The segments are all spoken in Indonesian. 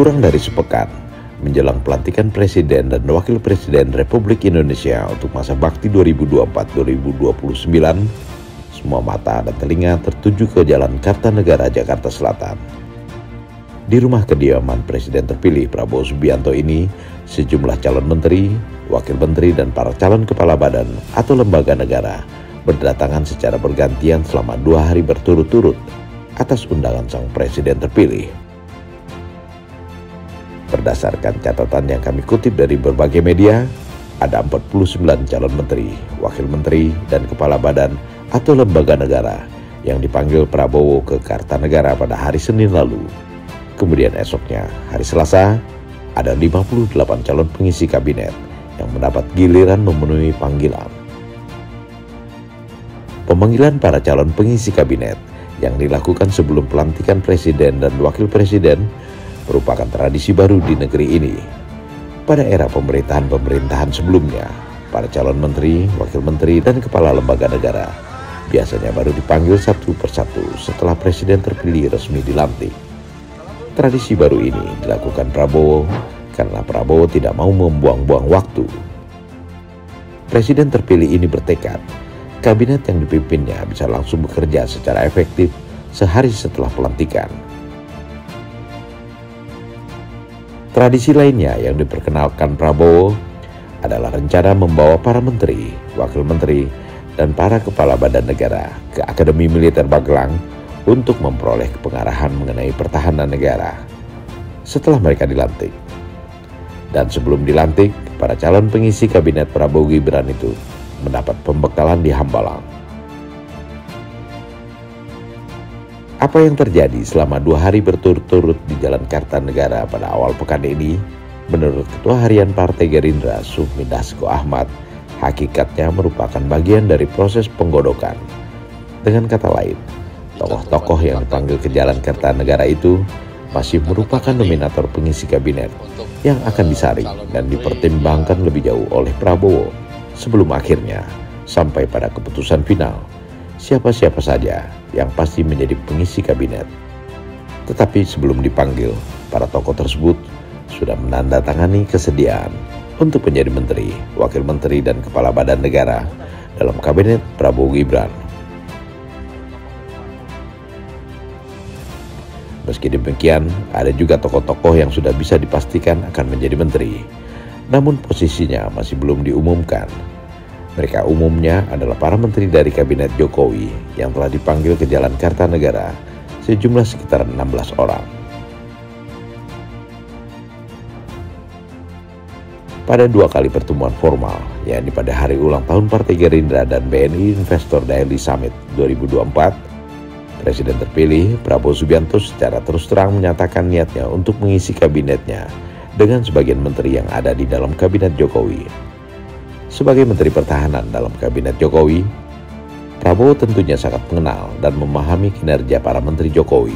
Kurang dari sepekan menjelang pelantikan Presiden dan Wakil Presiden Republik Indonesia untuk masa bakti 2024-2029, semua mata dan telinga tertuju ke Jalan Kartanegara, Jakarta Selatan. Di rumah kediaman Presiden terpilih Prabowo Subianto ini, sejumlah calon menteri, wakil menteri, dan para calon kepala badan atau lembaga negara berdatangan secara bergantian selama 2 hari berturut-turut atas undangan sang Presiden terpilih. Berdasarkan catatan yang kami kutip dari berbagai media, ada 49 calon menteri, wakil menteri, dan kepala badan atau lembaga negara yang dipanggil Prabowo ke Kartanegara pada hari Senin lalu. Kemudian esoknya, hari Selasa, ada 58 calon pengisi kabinet yang mendapat giliran memenuhi panggilan. Pemanggilan para calon pengisi kabinet yang dilakukan sebelum pelantikan Presiden dan Wakil Presiden merupakan tradisi baru di negeri ini. Pada era pemerintahan sebelumnya, para calon menteri, wakil menteri, dan kepala lembaga negara biasanya baru dipanggil satu persatu setelah Presiden terpilih resmi dilantik. Tradisi baru ini dilakukan Prabowo karena Prabowo tidak mau membuang-buang waktu. Presiden terpilih ini bertekad, kabinet yang dipimpinnya bisa langsung bekerja secara efektif sehari setelah pelantikan. Tradisi lainnya yang diperkenalkan Prabowo adalah rencana membawa para menteri, wakil menteri, dan para kepala badan negara ke Akademi Militer Magelang untuk memperoleh pengarahan mengenai pertahanan negara setelah mereka dilantik. Dan sebelum dilantik, para calon pengisi kabinet Prabowo Gibran itu mendapat pembekalan di Hambalang. Apa yang terjadi selama 2 hari berturut-turut di Jalan Kartanegara pada awal pekan ini, menurut Ketua Harian Partai Gerindra Sufmi Dasko Ahmad, hakikatnya merupakan bagian dari proses penggodokan. Dengan kata lain, tokoh-tokoh yang dipanggil ke Jalan Kartanegara itu masih merupakan nominator pengisi kabinet yang akan disaring dan dipertimbangkan lebih jauh oleh Prabowo sebelum akhirnya sampai pada keputusan final siapa-siapa saja yang pasti menjadi pengisi kabinet. Tetapi sebelum dipanggil, para tokoh tersebut sudah menandatangani kesediaan untuk menjadi menteri, wakil menteri, dan kepala badan negara dalam kabinet Prabowo Gibran. Meski demikian, ada juga tokoh-tokoh yang sudah bisa dipastikan akan menjadi menteri, namun posisinya masih belum diumumkan. Mereka umumnya adalah para menteri dari kabinet Jokowi yang telah dipanggil ke Jalan Kartanegara, sejumlah sekitar 16 orang. Pada 2 kali pertemuan formal, yakni pada hari ulang tahun Partai Gerindra dan BNI Investor Daily Summit 2024, Presiden terpilih Prabowo Subianto secara terus terang menyatakan niatnya untuk mengisi kabinetnya dengan sebagian menteri yang ada di dalam kabinet Jokowi. Sebagai Menteri Pertahanan dalam kabinet Jokowi, Prabowo tentunya sangat mengenal dan memahami kinerja para menteri Jokowi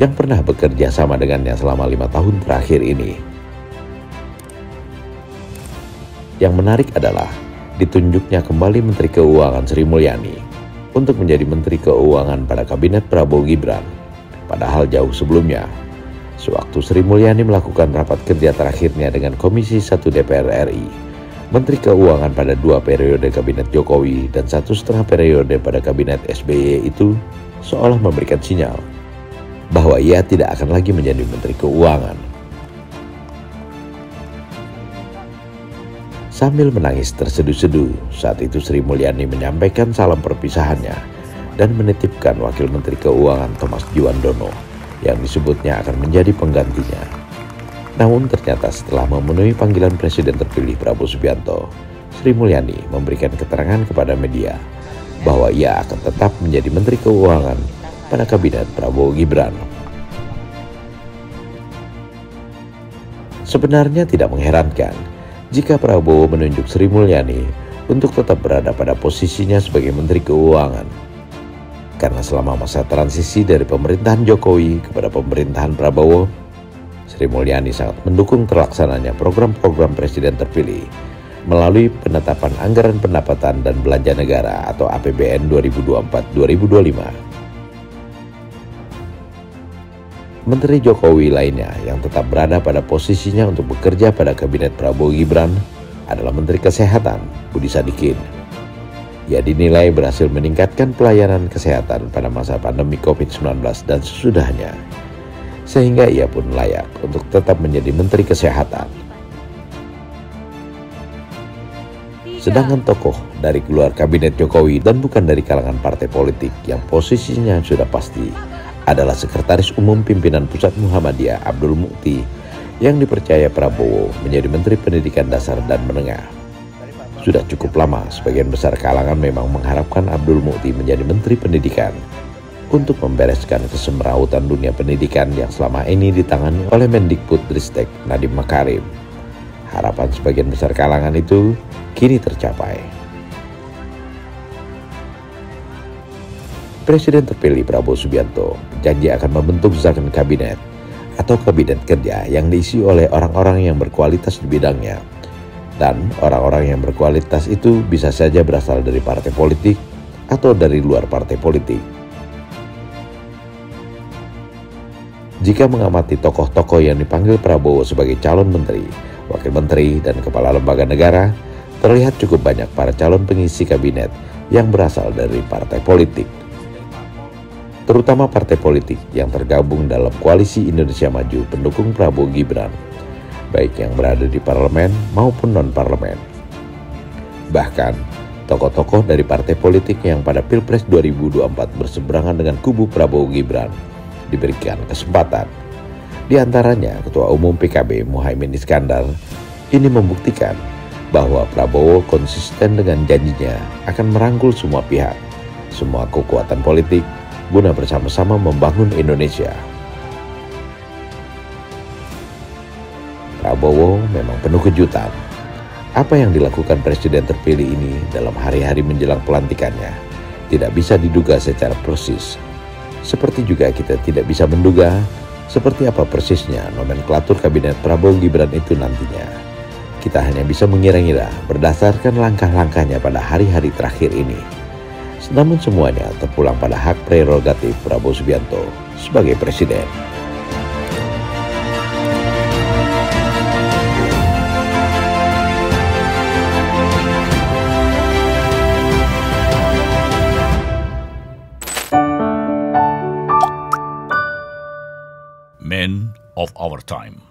yang pernah bekerja sama dengannya selama 5 tahun terakhir ini. Yang menarik adalah ditunjuknya kembali Menteri Keuangan Sri Mulyani untuk menjadi Menteri Keuangan pada kabinet Prabowo Gibran. Padahal jauh sebelumnya, sewaktu Sri Mulyani melakukan rapat kerja terakhirnya dengan Komisi 1 DPR RI, Menteri Keuangan pada 2 periode kabinet Jokowi dan 1,5 periode pada kabinet SBY itu seolah memberikan sinyal bahwa ia tidak akan lagi menjadi Menteri Keuangan. Sambil menangis terseduh-seduh, saat itu Sri Mulyani menyampaikan salam perpisahannya dan menitipkan Wakil Menteri Keuangan Thomas Juwandono yang disebutnya akan menjadi penggantinya. Namun ternyata setelah memenuhi panggilan Presiden terpilih Prabowo Subianto, Sri Mulyani memberikan keterangan kepada media bahwa ia akan tetap menjadi Menteri Keuangan pada kabinet Prabowo Gibran. Sebenarnya tidak mengherankan jika Prabowo menunjuk Sri Mulyani untuk tetap berada pada posisinya sebagai Menteri Keuangan. Karena selama masa transisi dari pemerintahan Jokowi kepada pemerintahan Prabowo, Sri Mulyani sangat mendukung terlaksananya program-program Presiden terpilih melalui penetapan Anggaran Pendapatan dan Belanja Negara atau APBN 2024-2025. Menteri Jokowi lainnya yang tetap berada pada posisinya untuk bekerja pada kabinet Prabowo Gibran adalah Menteri Kesehatan Budi Sadikin. Ia dinilai berhasil meningkatkan pelayanan kesehatan pada masa pandemi COVID-19 dan sesudahnya, sehingga ia pun layak untuk tetap menjadi Menteri Kesehatan. Sedangkan tokoh dari keluar kabinet Jokowi dan bukan dari kalangan partai politik yang posisinya sudah pasti adalah Sekretaris Umum Pimpinan Pusat Muhammadiyah Abdul Mukti yang dipercaya Prabowo menjadi Menteri Pendidikan Dasar dan Menengah. Sudah cukup lama sebagian besar kalangan memang mengharapkan Abdul Mukti menjadi Menteri Pendidikan untuk membereskan kesemrawutan dunia pendidikan yang selama ini ditangani oleh Mendikbudristek Nadiem Makarim. Harapan sebagian besar kalangan itu kini tercapai. Presiden terpilih Prabowo Subianto berjanji akan membentuk Zakon Kabinet atau kabinet kerja yang diisi oleh orang-orang yang berkualitas di bidangnya. Dan orang-orang yang berkualitas itu bisa saja berasal dari partai politik atau dari luar partai politik. Jika mengamati tokoh-tokoh yang dipanggil Prabowo sebagai calon menteri, wakil menteri, dan kepala lembaga negara, terlihat cukup banyak para calon pengisi kabinet yang berasal dari partai politik. Terutama partai politik yang tergabung dalam Koalisi Indonesia Maju pendukung Prabowo Gibran, baik yang berada di parlemen maupun non-parlemen. Bahkan, tokoh-tokoh dari partai politik yang pada Pilpres 2024 berseberangan dengan kubu Prabowo Gibran diberikan kesempatan. Di antaranya Ketua Umum PKB Muhaimin Iskandar ini membuktikan bahwa Prabowo konsisten dengan janjinya akan merangkul semua pihak, semua kekuatan politik, guna bersama-sama membangun Indonesia. Prabowo memang penuh kejutan. Apa yang dilakukan Presiden terpilih ini dalam hari-hari menjelang pelantikannya tidak bisa diduga secara persis. Seperti juga kita tidak bisa menduga seperti apa persisnya nomenklatur kabinet Prabowo Gibran itu nantinya. Kita hanya bisa mengira-ngira berdasarkan langkah-langkahnya pada hari-hari terakhir ini. Namun semuanya terpulang pada hak prerogatif Prabowo Subianto sebagai presiden. Men of our time.